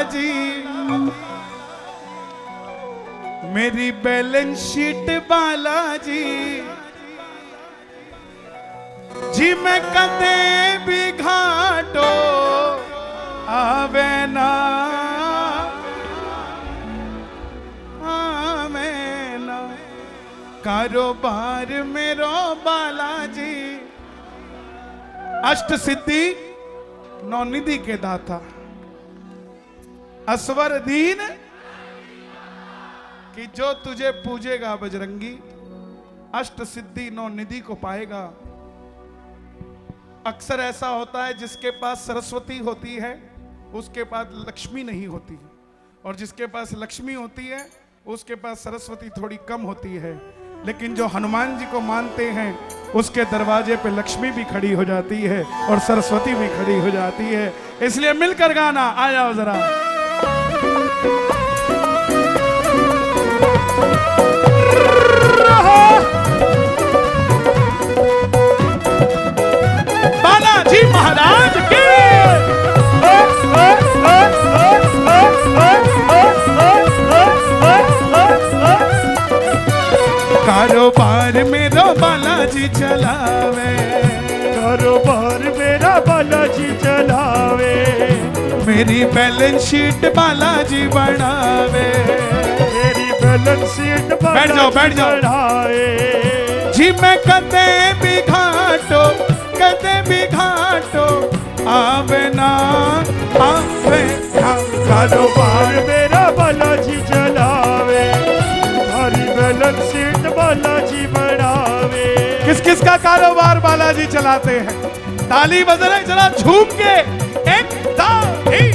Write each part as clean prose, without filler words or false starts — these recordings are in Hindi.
बालाजी, मेरी बैलेंस शीट बालाजी जी, मैं कदे भी घाटो आवे ना, आवे ना, कारोबार मेरो बालाजी। अष्ट सिद्धि नौ निधि के दाता, असवर दीन कि जो तुझे पूजेगा बजरंगी, अष्ट सिद्धि नौ निधि को पाएगा। अक्सर ऐसा होता है जिसके पास सरस्वती होती है उसके पास लक्ष्मी नहीं होती, और जिसके पास लक्ष्मी होती है उसके पास सरस्वती थोड़ी कम होती है। लेकिन जो हनुमान जी को मानते हैं उसके दरवाजे पे लक्ष्मी भी खड़ी हो जाती है और सरस्वती भी खड़ी हो जाती है। इसलिए मिलकर गाना, आ जाओ जरा। बालाजी महाराज की कारोबार मेरा बालाजी चलावे, कारोबार मेरा बालाजी चलावे, मेरी बैलेंस शीट बालाजी बनावे, मेरी बैलेंस शीट बैठ जाओ, बैठ जाओ। बढ़ाए जी मैं कदे भी घाटो, कदे भी घाटो आवे ना, आवे ना, कारोबार मेरा बालाजी चलावे, हरी बैलेंस शीट बालाजी बढ़ावे। किस किस का कारोबार बालाजी चलाते हैं? ताली बजाए जरा झूम के, एक ताली।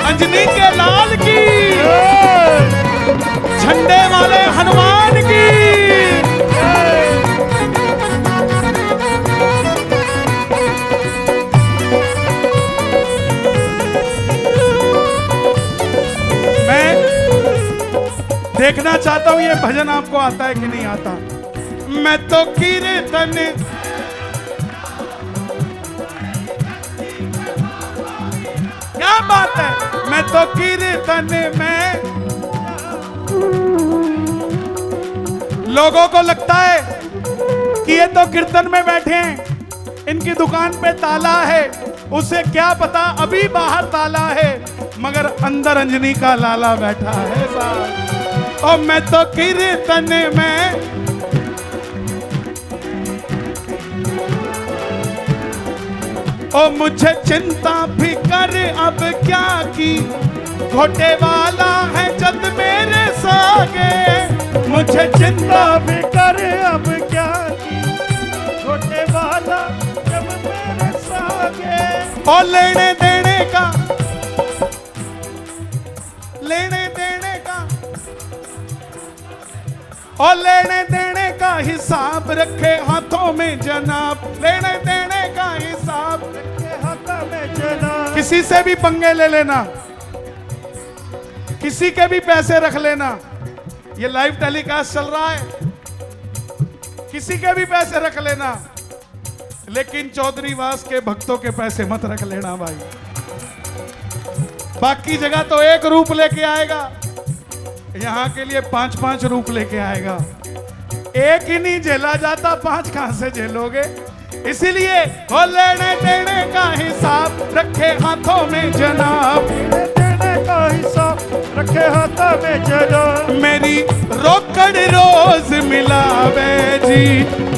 अंजनी के लाल की, झंडे वाले हनुमान की। मैं देखना चाहता हूं ये भजन आपको आता है कि नहीं आता। मैं तो कीर्तन, क्या बात है, मैं तो कीर्तन में। लोगों को लगता है कि ये तो कीर्तन में बैठे हैं, इनकी दुकान पे ताला है, उसे क्या पता अभी बाहर ताला है, मगर अंदर अंजनी का लाला बैठा है साहब। और मैं तो कीर्तन में, ओ मुझे चिंता भी कर अब क्या की, घोटे वाला है जद मेरे सागे। मुझे चिंता भी कर अब क्या की, छोटे वाला जब मेरे सागे। और लेने देने का, लेने देने का, और लेने देने का हिसाब रखे हाथों में जनाब, लेने देने का हिसाब रखे हाथों में जनाब। किसी से भी पंगे ले लेना, किसी के भी पैसे रख लेना, ये लाइव टेलीकास्ट चल रहा है, किसी के भी पैसे रख लेना, लेकिन चौधरी वास के भक्तों के पैसे मत रख लेना भाई। बाकी जगह तो एक रूप लेके आएगा, यहां के लिए 5-5 रूप लेके आएगा। एक ही नहीं झेला जाता, 5 कहां से झेलोगे? इसीलिए हो लेने देने का हिसाब रखे हाथों में जनाब, लेने देने का हिसाब रखे हाथों में जनाब। मेरी रोकड़ रोज मिलावे जी,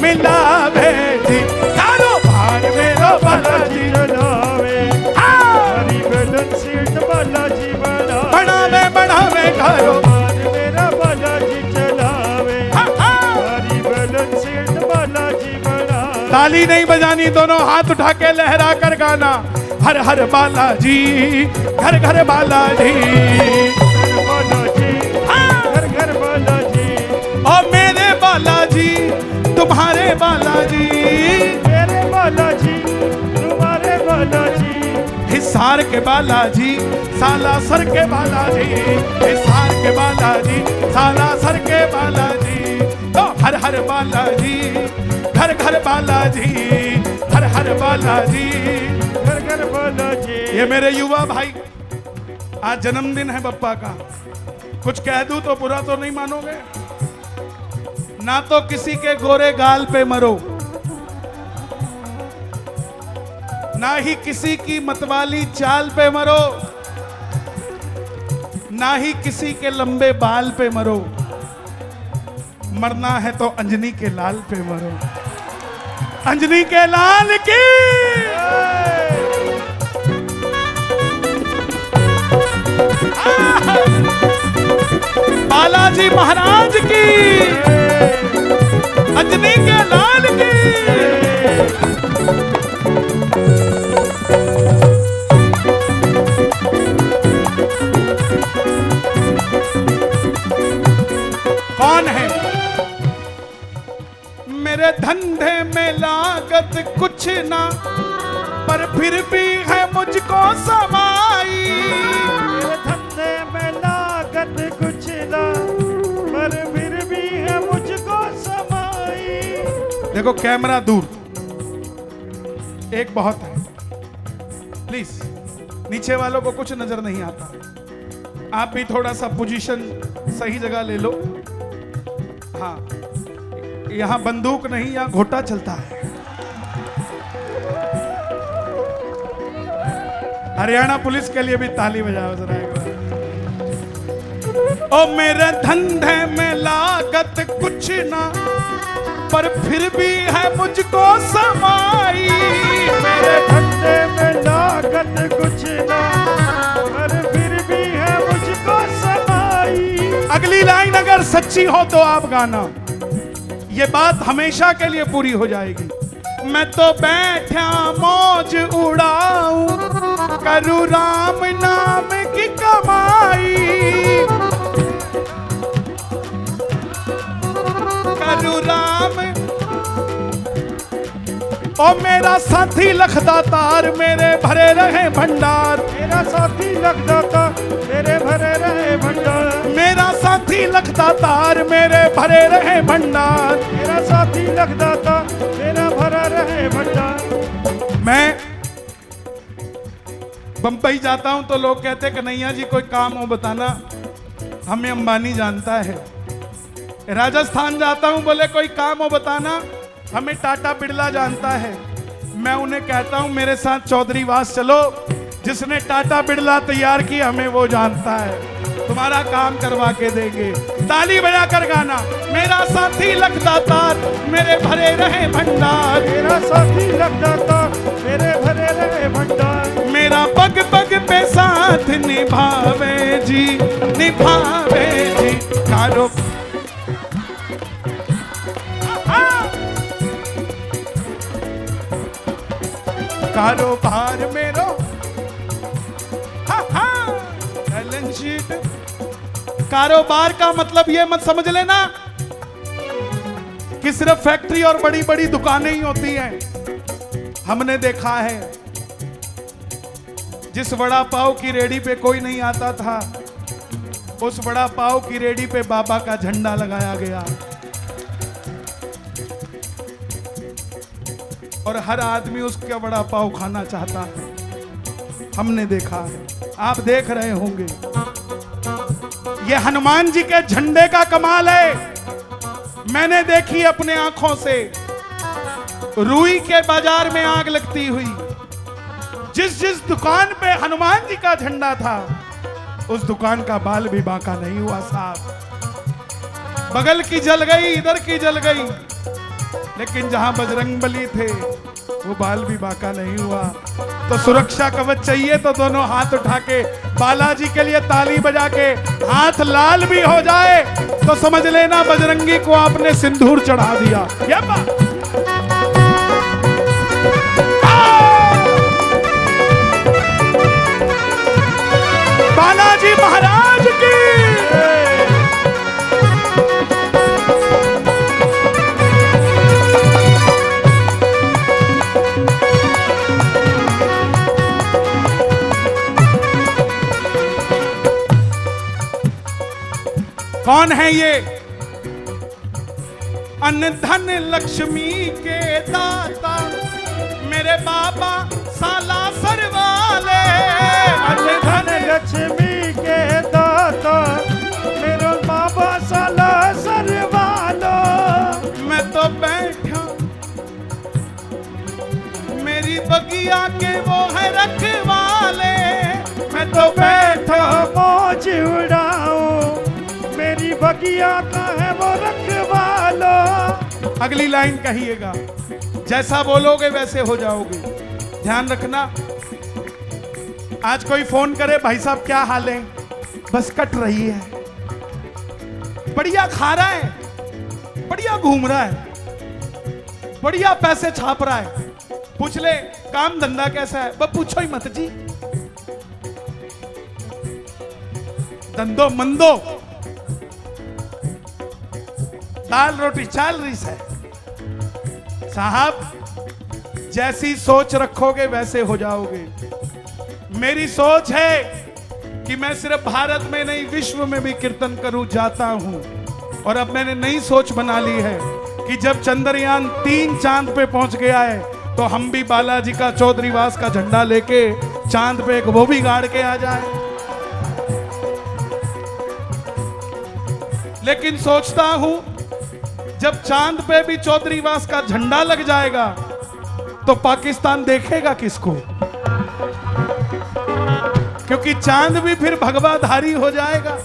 मिलावे जी, कारोबार मेरा बालाजी चलावे, हरी बैलेंस शीट बालाजी बढ़ावे, बढ़ावे कारोबार मेरा बालाजी चलावे, हरी बैलेंस शीट बालाजी बढ़ावे। ताली नहीं बजानी, दोनों हाथ उठा के लहरा कर गाना, हर हर बालाजी, घर घर बालाजी, बालाजी, घर घर बालाजी, और मेरे बालाजी तुम्हारे बालाजी, मेरे बालाजी तुम्हारे बालाजी। हिसार के बालाजी, सालासर के बालाजी, हिसार के बालाजी, सालासर के बालाजी, तो हर हर बालाजी, घर घर बालाजी, हर हर बालाजी, घर घर बालाजी। ये मेरे युवा भाई, आज जन्मदिन है बप्पा का। कुछ कह दूं तो बुरा तो नहीं मानोगे? ना तो किसी के गोरे गाल पे मरो, ना ही किसी की मतवाली चाल पे मरो, ना ही किसी के लंबे बाल पे मरो। मरना है तो अंजनी के लाल पे मरो। अंजनी के लाल की, बालाजी महाराज की, अंजनी के लाल की। कौन है? मेरे धंधे में लागत कुछ ना, पर फिर भी है मुझको समाई। मेरे धंधे में लागत कुछ ना, पर फिर भी है मुझको समाई। देखो कैमरा दूर, एक बहुत है। प्लीज नीचे वालों को कुछ नजर नहीं आता, आप भी थोड़ा सा पोजीशन सही जगह ले लो। हाँ, यहां बंदूक नहीं, यहां घोटा चलता है। हरियाणा पुलिस के लिए भी ताली बजाओ जरा एक बार। ओ मेरे धंधे में लागत कुछ ना, पर फिर भी है मुझको समाई। मेरे धंधे में लागत कुछ ना, पर फिर भी है मुझको समाई। अगली लाइन अगर सच्ची हो तो आप गाना, ये बात हमेशा के लिए पूरी हो जाएगी। मैं तो बैठा मौज उड़ाऊं, करूं राम नाम की कमाई, करूं राम। ओ मेरा साथी लखदातार, मेरे भरे रहे भंडार। मेरा साथी लखदाता, मेरे भरे रहे भंडार। मेरा साथी लखदातार, मेरे भरे रहे भंडार। मेरा साथी लखदाता, मेरा भरा रहे भंडार। मैं बंबई जाता हूं तो लोग कहते कन्हैया जी कोई काम हो बताना, हमें अंबानी जानता है। राजस्थान जाता हूं, बोले कोई काम हो बताना, हमें टाटा बिरला जानता है। मैं उन्हें कहता हूं मेरे साथ चौधरी वास चलो, जिसने टाटा बिरला तैयार किया हमें वो जानता है, तुम्हारा काम करवा के देंगे। ताली बजा कर गाना, मेरा साथी लखदातार, मेरे भरे रहे भंडार। मेरा साथी लखदाता, मेरे भरे रहे भंडार। मेरा पग पग पे साथ निभावे जी, निभावे जी। कारो कारोबार मेरो, बैलेंस शीट। कारोबार का मतलब ये मत समझ लेना कि सिर्फ फैक्ट्री और बड़ी बड़ी दुकानें ही होती हैं। हमने देखा है जिस वड़ा पाव की रेडी पे कोई नहीं आता था, उस वड़ा पाव की रेडी पे बाबा का झंडा लगाया गया और हर आदमी उसका वड़ा पाव खाना चाहता है। हमने देखा है, आप देख रहे होंगे। ये हनुमान जी के झंडे का कमाल है। मैंने देखी अपने आंखों से रुई के बाजार में आग लगती हुई। जिस जिस दुकान पे हनुमान जी का झंडा था, उस दुकान का बाल भी बांका नहीं हुआ साहब। बगल की जल गई, इधर की जल गई, लेकिन जहां बजरंगबली थे वो बाल भी बांका नहीं हुआ। तो सुरक्षा कवच चाहिए तो दोनों हाथ उठा के बालाजी के लिए ताली बजा के, हाथ लाल भी हो जाए तो समझ लेना बजरंगी को आपने सिंदूर चढ़ा दिया। ये बात बालाजी महाराज की। कौन है ये? अन्न धन लक्ष्मी के दाता मेरे बाबा साला सरवाले। अन्न धन लक्ष्मी के दाता मेरे बाबा साला सरवालो। मैं तो बैठा मेरी बगिया के वो है रखवाले। मैं तो बैठा मौज उड़ाओ मेरी बगिया का है वो रखवालो। अगली लाइन कहिएगा, जैसा बोलोगे वैसे हो जाओगे। ध्यान रखना, आज कोई फोन करे भाई साहब क्या हाल है, बस कट रही है, बढ़िया खा रहा है, बढ़िया घूम रहा है, बढ़िया पैसे छाप रहा है, पूछ ले काम धंधा कैसा है, बस पूछो ही मत जी। धंधो मंदो, दाल रोटी चाल रही है साहब। जैसी सोच रखोगे वैसे हो जाओगे। मेरी सोच है कि मैं सिर्फ भारत में नहीं विश्व में भी कीर्तन करूं जाता हूं। और अब मैंने नई सोच बना ली है कि जब चंद्रयान 3 चांद पे पहुंच गया है तो हम भी बालाजी का चौधरीवास का झंडा लेके चांद पे एक वो भी गाड़ के आ जाए। लेकिन सोचता हूं जब चांद पे भी चौधरीवास का झंडा लग जाएगा तो पाकिस्तान देखेगा किसको, क्योंकि चांद भी फिर भगवाधारी हो जाएगा।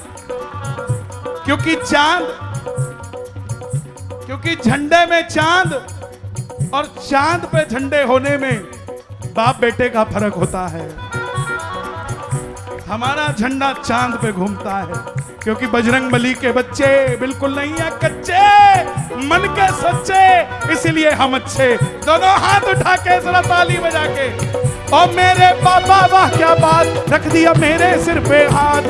क्योंकि झंडे में चांद और चांद पे झंडे होने में बाप बेटे का फर्क होता है। हमारा झंडा चांद पे घूमता है क्योंकि बजरंग बली के बच्चे बिल्कुल नहीं है कच्चे, मन के सच्चे, इसलिए हम अच्छे। दोनों हाथ उठा के जरा ताली बजा के। और मेरे बाबा वाह क्या बात, रख दिया मेरे सिर पे हाथ।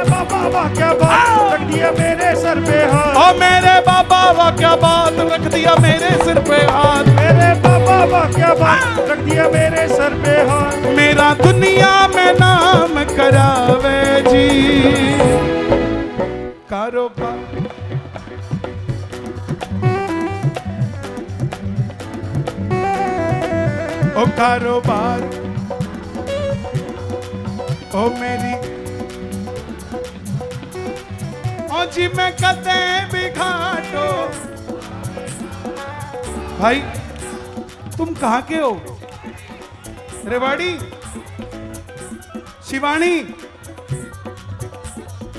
बाबा वाह क्या बात, रख दिया मेरे सर पे हाथ। और मेरे बाबा वाह क्या बात, रख दिया मेरे सिर पे हाथ। मेरे बाबा वाह क्या बात, रख दिया मेरे सर पे हाथ। मेरा दुनिया में नाम करावे जी कारोबार। ओ कारोबार, ओ मेरी ओ जी मैं कदे भी घाटो। भाई तुम कहां के हो? रेवाड़ी, शिवानी,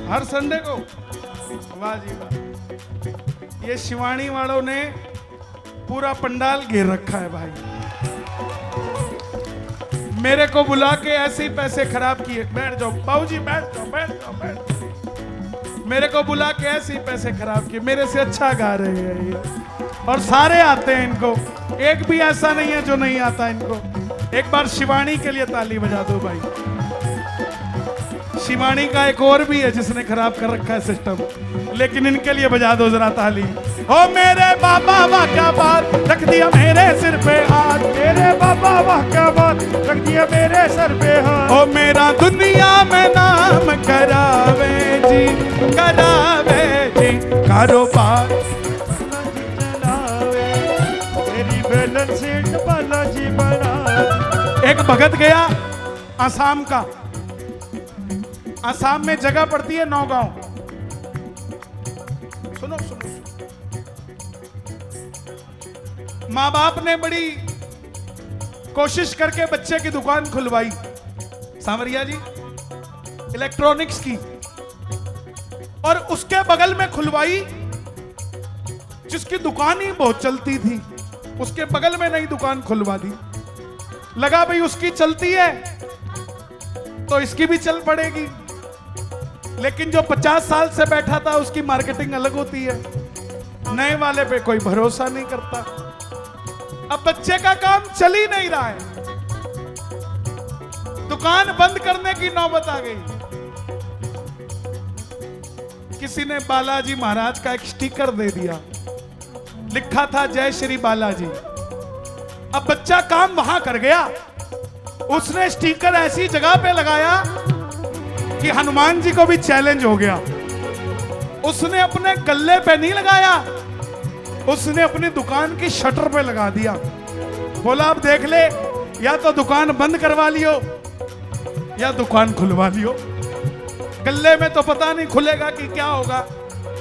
हर संडे को। वाह जी वाह, ये शिवानी वालों ने पूरा पंडाल घेर रखा है भाई। मेरे को बुला के ऐसे ही पैसे खराब किए। बैठ जाओ बाबूजी, बैठ जाओ बैठ जाओ बैठ जाओ। मेरे को बुला के ऐसे ही पैसे खराब किए। मेरे से अच्छा गा रहे हैं ये, और सारे आते हैं इनको, एक भी ऐसा नहीं है जो नहीं आता इनको। एक बार शिवानी के लिए ताली बजा दो भाई। शिवानी का एक और भी है जिसने खराब कर रखा है सिस्टम, लेकिन इनके लिए बजा दो जरा ताली। ओ मेरे बाबा वाह क्या बात, रख दिया मेरे सिर पे हाथ। मेरे बाबा वाह क्या बात, रख दिया मेरे सर पे हाथ। ओ मेरा दुनिया में नाम करावे जी कारोबार। मेरी बैलेंस शीट बालाजी बना। एक भगत गया असम का, असम में जगह पड़ती है नौगांव। सुनो सुनो, माँ बाप ने बड़ी कोशिश करके बच्चे की दुकान खुलवाई, सांवरिया जी, इलेक्ट्रॉनिक्स की। और उसके बगल में खुलवाई जिसकी दुकान ही बहुत चलती थी, उसके बगल में नई दुकान खुलवा दी। लगा भाई उसकी चलती है तो इसकी भी चल पड़ेगी। लेकिन जो 50 साल से बैठा था उसकी मार्केटिंग अलग होती है, नए वाले पे कोई भरोसा नहीं करता। अब बच्चे का काम चल ही नहीं रहा है, दुकान बंद करने की नौबत आ गई। किसी ने बालाजी महाराज का एक स्टिकर दे दिया, लिखा था जय श्री बालाजी। अब बच्चा काम वहां कर गया, उसने स्टिकर ऐसी जगह पे लगाया कि हनुमान जी को भी चैलेंज हो गया। उसने अपने गले पे नहीं लगाया, उसने अपनी दुकान की शटर पे लगा दिया। बोला अब देख ले, या तो दुकान बंद करवा लियो या दुकान खुलवा लियो। गल्ले में तो पता नहीं खुलेगा कि क्या होगा।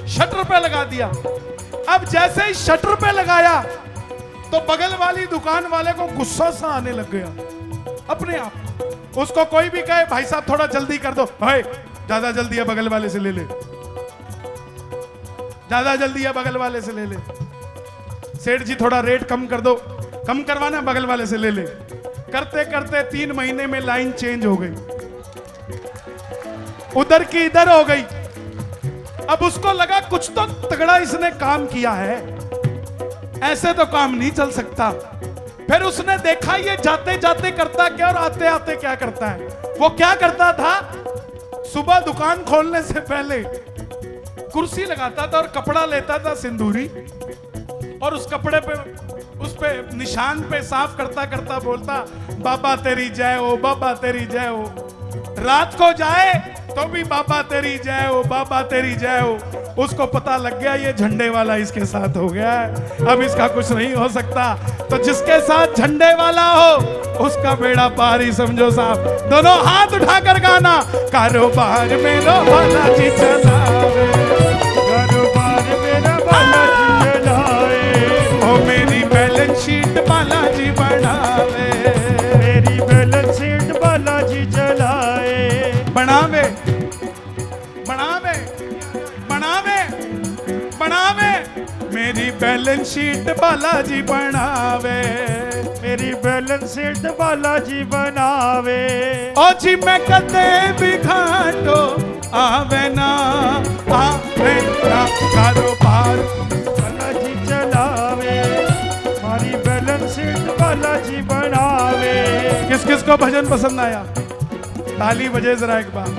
शटर पे लगा दिया। अब जैसे ही शटर पे लगाया तो बगल वाली दुकान वाले को गुस्सा सा आने लग गया अपने आप। उसको कोई भी कहे भाई साहब थोड़ा जल्दी कर दो, भाई ज्यादा जल्दी है बगल वाले से ले ले, ज्यादा जल्दी है बगल वाले से ले ले। सेठ जी थोड़ा रेट कम कर दो, कम करवाना बगल वाले से ले ले। करते करते 3 महीने में लाइन चेंज हो गई, उधर की इधर हो गई। अब उसको लगा कुछ तो तगड़ा इसने काम किया है, ऐसे तो काम नहीं चल सकता। फिर उसने देखा ये जाते जाते करता क्या और आते आते क्या करता है। वो क्या करता था, सुबह दुकान खोलने से पहले कुर्सी लगाता था और कपड़ा लेता था सिंदूरी, और उस कपड़े पे उस पे निशान पे साफ करता करता बोलता बाबा तेरी जय हो, बाबा तेरी जय हो। रात को जाए तो भी बाबा तेरी जय हो, बाबा तेरी जय हो। उसको पता लग गया ये झंडे वाला इसके साथ हो गया है, अब इसका कुछ नहीं हो सकता। तो जिसके साथ झंडे वाला हो उसका बेड़ा पार ही समझो साहब। दोनों हाथ उठाकर गाना, कारोबार मेरा बालाजी चलावे, कारोबार मेरा बालाजी चलाए, ओ मेरी बैलेंस शीट बालाजी बनावे, मेरी बैलेंस शीट बालाजी चलाए, बनावे बनावे बनावे बनावे, मेरी बैलेंस शीट बालाजी बनावे, मेरी बैलेंस शीट बालाजी बनावे। ओ जी मैं कदे भी घाटो आवे ना कारोबार बालाजी चलावे, हमारी बैलेंस शीट बालाजी बनावे। किस किस को भजन पसंद आया, ताली बजे जरा एक बार।